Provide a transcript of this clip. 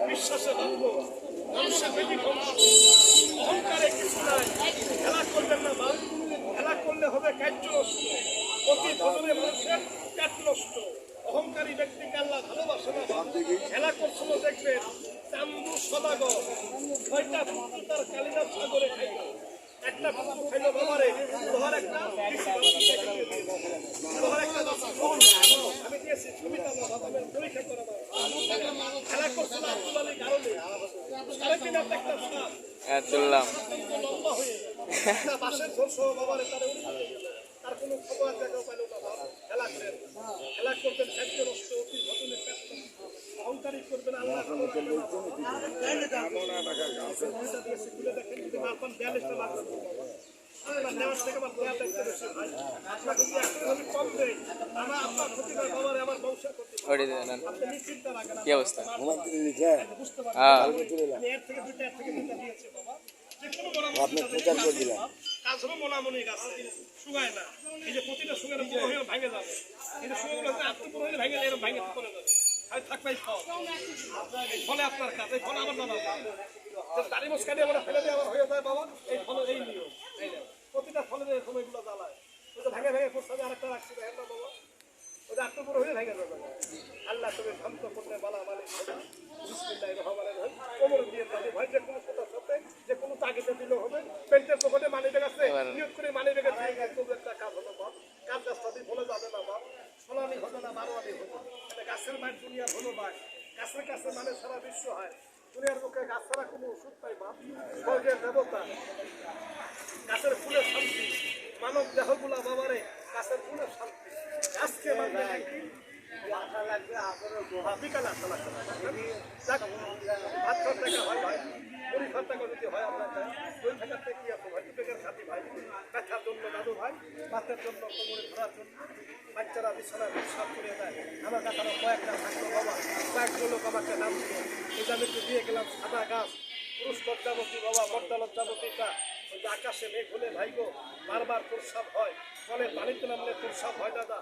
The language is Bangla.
বিশ্বাসে বাঁধব মানুষের বেশি অহংকারে কিছু নাই। খেলা করবেন না মা, খেলা করলে হবে কার্য নষ্ট, অতি ধরনের মানুষের কাজ নষ্ট। অহংকারী ব্যক্তিকে আল্লাহ ভালোবাসে না। খেলা করছিল দেখবেন চান্দু সদাগর 6টা পুত্র তার কালিদার সাগরে খাইল। একটা পুত্র খাইল বাবারে লোহার একটা আমি দিয়েছি ছবিটা পরীক্ষা করা। খেলা করছিল আব্দুল আলী কারণে 3.5 হাত একটা লম্বা হয়ে বাসের ঝোল সহ বাবারে তার কোনো খবর দেখাও পাইল না। খেলা করবেন খাদ্য নষ্ট, অতি ঘটনের অহংকারী করবেন আল্লাহ নেওয়ার থেকে আমার দেয়া দেখতে বেশি ভাই। আপনার যদি একটু কম দেয় আমার ক্ষতি হয় বাবারে, আমার বংশের ক্ষতি। আপনি নিশ্চিন্তা রাখেন কি অবস্থা বুঝতে পারবেন। আমি এর থেকে দুটা দিয়েছি বাবা। আপনি প্রচার করে দিলেন কাজ হবে মোনামনি গাছ শুকায় না। এই যে প্রতিটা শুকানো পুরো হয়ে ভাঙে যাবে। এটা শুকাগুলো আত্মপুর হলে ভাঙে এরকম ভাঙে পড়ে যাবে। আর থাকবেই ফলে আপনার কাজ, এই ফলে আমার বাবা দাড়ি মোচ কাটিয়ে আমরা ফেলে দিয়ে আবার হয়ে যায় বাবা। এই ফলে এই নিয়ম প্রতিটা ফলের সময়গুলো জ্বালায় ওটা ভেঙে ভেঙে প্রস্তাবে আরেকটা রাখছি দেখেন না বাবা। ওটা আত্মপুর হয়ে ভেঙে যাবে। আল্লাহ তুমি শান্ত করলে বালা মালিক কোমর দিয়ে ভয় যে কোনো কথা সত্ত্বে যে কোনো তাগিদে দিলে হবে। পেন্টের পকেটে মানি ব্যাগ আছে, নিয়োগ করে মানি ব্যাগে একটা কাজ হলো বাপ। কাজ রাস্তাতে বলে যাবে না বাপ, সোনালি হবে না বারোয়ানি হবে। গাছের মাঠ দুনিয়ার হলো ভাই, গাছের কাছে মানে সারা বিশ্ব হয়। দুনিয়ার পক্ষে গাছ ছাড়া কোনো ওষুধ পাই বাপ। স্বর্গের দেবতা গাছের ফুলের শান্তি, মানব দেহগুলা বাবারে গাছের ফুলের শান্তি। গাছকে মানে বিকালে আসা লাগবে না। ভাত খাওয়ার টাকা হয় ভাই, পরীক্ষার টাকা যদি হয় আপনার দই থাকার থেকে কি আছে ভাই, দুটোকের খাতি ভাই। ব্যথার জন্য দাদু ভাই, বাতের জন্য কোমরে ধরার জন্য বাচ্চারা বিছানায় বিশ্বাস করে দেয়। আমার কাছে কয়েকটা থাকলো বাবা, কয়েকজন লোক আমাকে নাম দিল। এই যে আমি একটু দিয়ে গেলাম সাদা গাছ, পুরুষ লজ্জাবতী বাবা, মর্দা লজ্জাবতীটা ওই যে আকাশে মেঘ হলে ভাই গো বারবার প্রস্রাব হয়, ফলে পানিতে নামলে প্রস্রাব হয় দাদা।